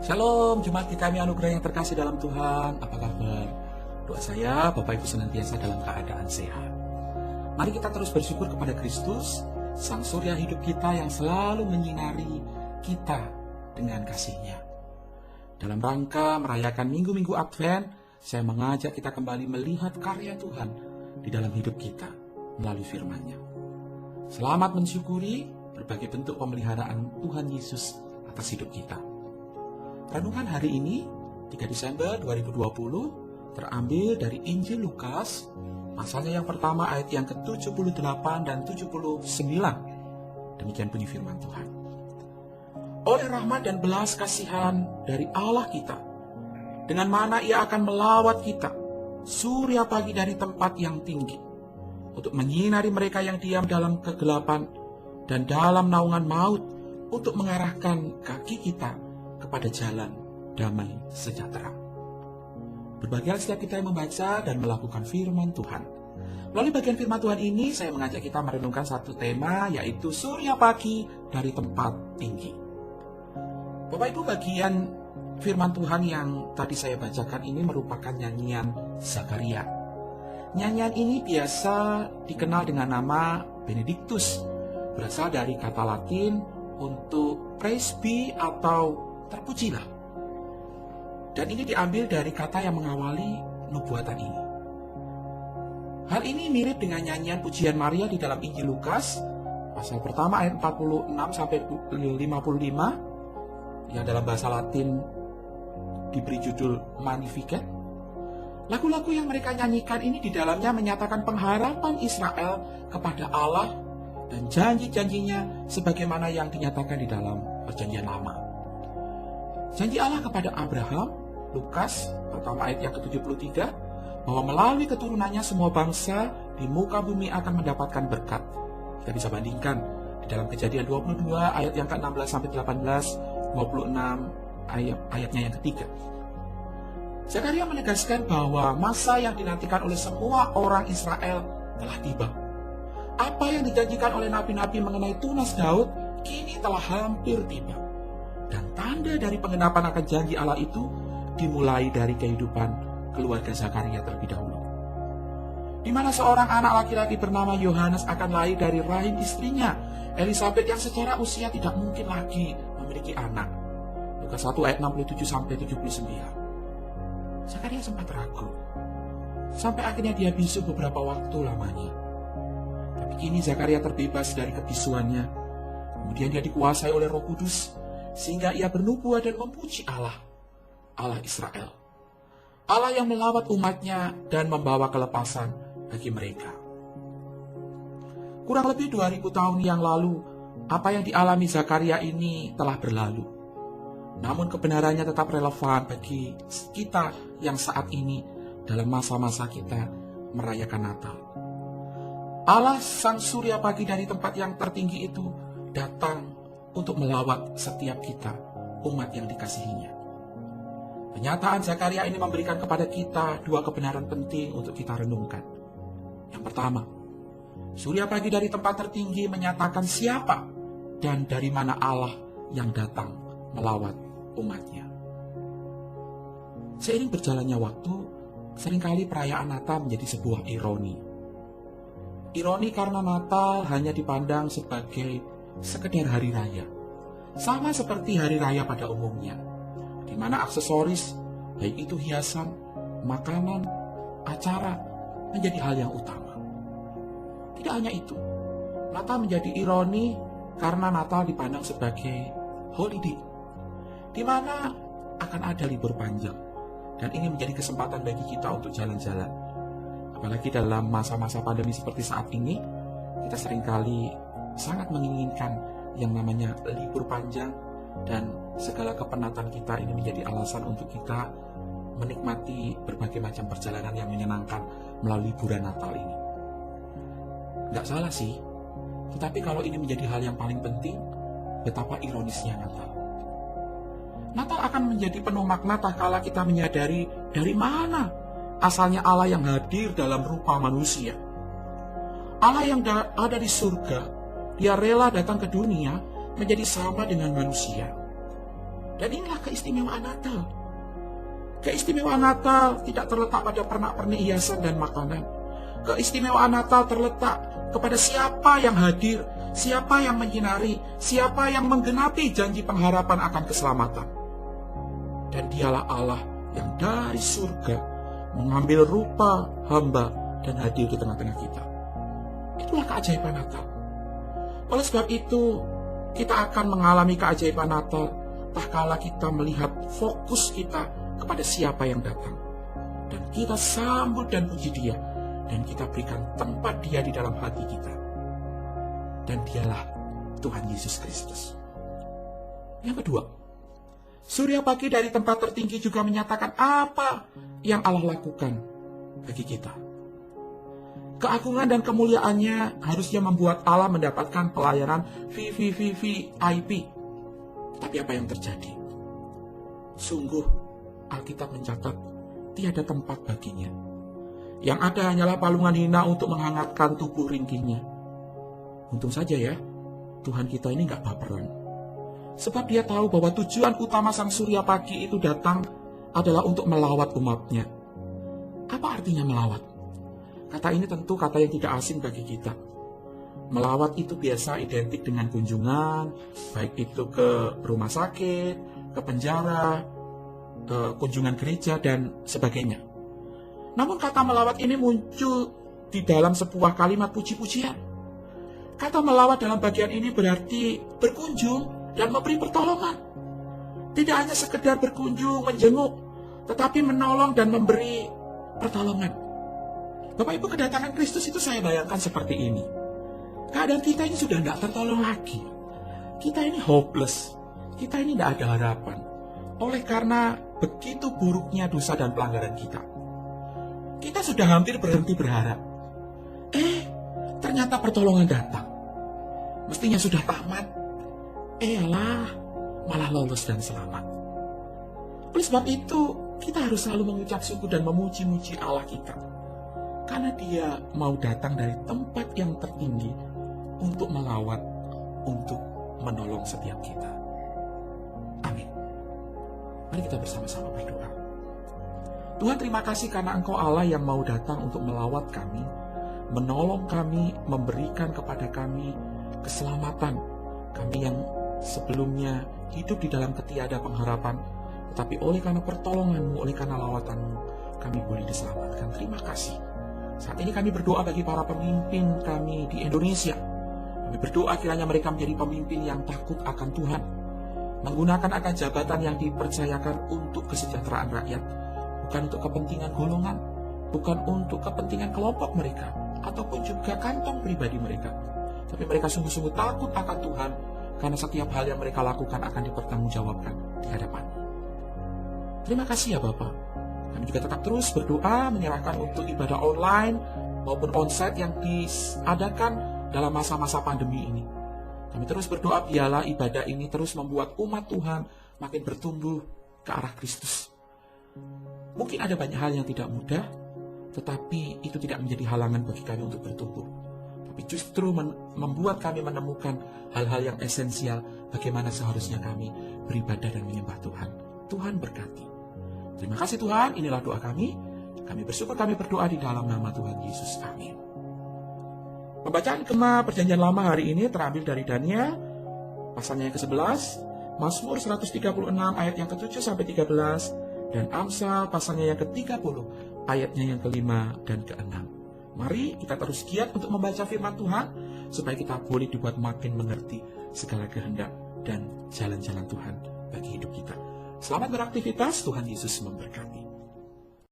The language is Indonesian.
Shalom, jemaat kami anugerah yang terkasih dalam Tuhan. Apa kabar? Doa saya, Bapak Ibu senantiasa dalam keadaan sehat. Mari kita terus bersyukur kepada Kristus, Sang Surya hidup kita yang selalu menyinari kita dengan kasih-Nya. Dalam rangka merayakan minggu-minggu Advent, saya mengajak kita kembali melihat karya Tuhan di dalam hidup kita melalui firman-Nya. Selamat mensyukuri berbagai bentuk pemeliharaan Tuhan Yesus atas hidup kita. Renungan hari ini, 3 Desember 2020, terambil dari Injil Lukas, pasalnya yang pertama ayat yang ke-78 dan 79. Demikian bunyi firman Tuhan. Oleh rahmat dan belas kasihan dari Allah kita, dengan mana Ia akan melawat kita, surya pagi dari tempat yang tinggi, untuk menyinari mereka yang diam dalam kegelapan dan dalam naungan maut, untuk mengarahkan kaki kita kepada jalan damai sejahtera. Berbahagia setiap kita yang membaca dan melakukan firman Tuhan. Melalui bagian firman Tuhan ini, saya mengajak kita merenungkan satu tema, yaitu surya pagi dari tempat tinggi. Bapak Ibu, bagian firman Tuhan yang tadi saya bacakan ini merupakan nyanyian Zakaria. Nyanyian ini biasa dikenal dengan nama Benedictus, berasal dari kata Latin untuk praise be atau terpujilah. Dan ini diambil dari kata yang mengawali nubuatan ini. Hal ini mirip dengan nyanyian pujian Maria di dalam Injil Lukas, pasal pertama ayat 46 sampai 55, yang dalam bahasa Latin diberi judul Magnificat. Lagu-lagu yang mereka nyanyikan ini di dalamnya menyatakan pengharapan Israel kepada Allah dan janji-janjinya sebagaimana yang dinyatakan di dalam Perjanjian Lama. Janji Allah kepada Abraham, Lukas pertama ayat yang ke-73, bahwa melalui keturunannya semua bangsa di muka bumi akan mendapatkan berkat. Kita bisa bandingkan di dalam Kejadian 22 ayat yang ke-16 sampai 18, 26 ayatnya yang ketiga. Zakaria menegaskan bahwa masa yang dinantikan oleh semua orang Israel telah tiba. Apa yang dijanjikan oleh nabi-nabi mengenai tunas Daud kini telah hampir tiba. Dan tanda dari penggenapan akan janji Allah itu dimulai dari kehidupan keluarga Zakaria terlebih dahulu, di mana seorang anak laki-laki bernama Yohanes akan lahir dari rahim istrinya Elisabet yang secara usia tidak mungkin lagi memiliki anak. Lukas 1 ayat 67 sampai 79. Zakaria sempat ragu, sampai akhirnya dia bisu beberapa waktu lamanya. Tapi kini Zakaria terbebas dari kebisuannya. Kemudian dia dikuasai oleh Roh Kudus, sehingga ia bernubuat dan memuji Allah, Allah Israel, Allah yang melawat umatnya dan membawa kelepasan bagi mereka. Kurang lebih 2000 tahun yang lalu, apa yang dialami Zakaria ini telah berlalu. Namun kebenarannya tetap relevan bagi kita yang saat ini dalam masa-masa kita merayakan Natal. Allah Sang Surya pagi dari tempat yang tertinggi itu datang untuk melawat setiap kita, umat yang dikasihinya. Pernyataan Zakaria ini memberikan kepada kita dua kebenaran penting untuk kita renungkan. Yang pertama, surya pagi dari tempat tertinggi menyatakan siapa dan dari mana Allah yang datang melawat umatnya. Seiring berjalannya waktu, seringkali perayaan Natal menjadi sebuah ironi. Ironi karena Natal hanya dipandang sebagai sekedar hari raya, sama seperti hari raya pada umumnya, di mana aksesoris, baik itu hiasan, makanan, acara, menjadi hal yang utama. Tidak hanya itu, Natal menjadi ironi karena Natal dipandang sebagai holiday, di mana akan ada libur panjang, dan ini menjadi kesempatan bagi kita untuk jalan-jalan. Apalagi dalam masa-masa pandemi seperti saat ini, kita seringkali sangat menginginkan yang namanya libur panjang, dan segala kepenatan kita ini menjadi alasan untuk kita menikmati berbagai macam perjalanan yang menyenangkan melalui liburan Natal ini. Nggak salah sih, tetapi kalau ini menjadi hal yang paling penting, betapa ironisnya Natal. Natal akan menjadi penuh makna tak kala kita menyadari dari mana asalnya Allah yang hadir dalam rupa manusia. Allah yang ada di surga, Dia rela datang ke dunia menjadi sama dengan manusia. Dan inilah keistimewaan Natal. Keistimewaan Natal tidak terletak pada pernak-pernik hiasan dan makanan. Keistimewaan Natal terletak kepada siapa yang hadir, siapa yang menyinari, siapa yang menggenapi janji pengharapan akan keselamatan. Dan dialah Allah yang dari surga mengambil rupa hamba dan hadir di tengah-tengah kita. Itulah keajaiban Natal. Oleh sebab itu, kita akan mengalami keajaiban Natal tak kala kita melihat fokus kita kepada siapa yang datang. Dan kita sambut dan puji Dia, dan kita berikan tempat Dia di dalam hati kita. Dan Dialah Tuhan Yesus Kristus. Yang kedua, surya pagi dari tempat tertinggi juga menyatakan apa yang Allah lakukan bagi kita. Keagungan dan kemuliaannya harusnya membuat Allah mendapatkan pelayanan VIP. Tapi apa yang terjadi? Sungguh, Alkitab mencatat tiada tempat baginya. Yang ada hanyalah palungan hina untuk menghangatkan tubuh ringkihnya. Untung saja ya, Tuhan kita ini gak baperan. Sebab Dia tahu bahwa tujuan utama sang surya pagi itu datang adalah untuk melawat umatnya. Apa artinya melawat? Kata ini tentu kata yang tidak asing bagi kita. Melawat itu biasa identik dengan kunjungan, baik itu ke rumah sakit, ke penjara, kunjungan gereja, dan sebagainya. Namun kata melawat ini muncul di dalam sebuah kalimat puji-pujian. Kata melawat dalam bagian ini berarti berkunjung dan memberi pertolongan. Tidak hanya sekedar berkunjung, menjenguk, tetapi menolong dan memberi pertolongan. Bapak Ibu, kedatangan Kristus itu saya bayangkan seperti ini. Keadaan kita ini sudah tidak tertolong lagi. Kita ini hopeless. Kita ini tidak ada harapan. Oleh karena begitu buruknya dosa dan pelanggaran kita. Kita sudah hampir berhenti berharap. Ternyata pertolongan datang. Mestinya sudah tamat. Malah lolos dan selamat. Oleh sebab itu, kita harus selalu mengucap syukur dan memuji-muji Allah kita. Karena Dia mau datang dari tempat yang tertinggi untuk melawat, untuk menolong setiap kita. Amin. Mari kita bersama-sama berdoa. Tuhan, terima kasih karena Engkau Allah yang mau datang untuk melawat kami, menolong kami, memberikan kepada kami keselamatan. Kami yang sebelumnya hidup di dalam ketiada pengharapan, tetapi oleh karena pertolongan-Mu, oleh karena lawatan-Mu, kami boleh diselamatkan. Terima kasih. Saat ini kami berdoa bagi para pemimpin kami di Indonesia. Kami berdoa kiranya mereka menjadi pemimpin yang takut akan Tuhan, menggunakan akan jabatan yang dipercayakan untuk kesejahteraan rakyat, bukan untuk kepentingan golongan, bukan untuk kepentingan kelompok mereka, ataupun juga kantong pribadi mereka. Tapi mereka sungguh-sungguh takut akan Tuhan, karena setiap hal yang mereka lakukan akan dipertanggungjawabkan di hadapan. Terima kasih ya Bapak. Kami juga tetap terus berdoa menyerahkan untuk ibadah online maupun onsite yang diadakan dalam masa-masa pandemi ini. Kami terus berdoa biarlah ibadah ini terus membuat umat Tuhan makin bertumbuh ke arah Kristus. Mungkin ada banyak hal yang tidak mudah, tetapi itu tidak menjadi halangan bagi kami untuk bertumbuh. Tapi justru membuat kami menemukan hal-hal yang esensial bagaimana seharusnya kami beribadah dan menyembah Tuhan. Tuhan berkati. Terima kasih Tuhan, inilah doa kami. Kami bersyukur kami berdoa di dalam nama Tuhan Yesus. Amin. Pembacaan Gema Perjanjian Lama hari ini terambil dari Daniel, pasalnya yang ke-11, Mazmur 136 ayat yang ke-7 sampai 13, dan Amsal pasalnya yang ke-30, ayatnya yang ke-5 dan ke-6. Mari kita terus giat untuk membaca firman Tuhan, supaya kita boleh dibuat makin mengerti segala kehendak dan jalan-jalan Tuhan bagi hidup kita. Selamat beraktivitas, Tuhan Yesus memberkati.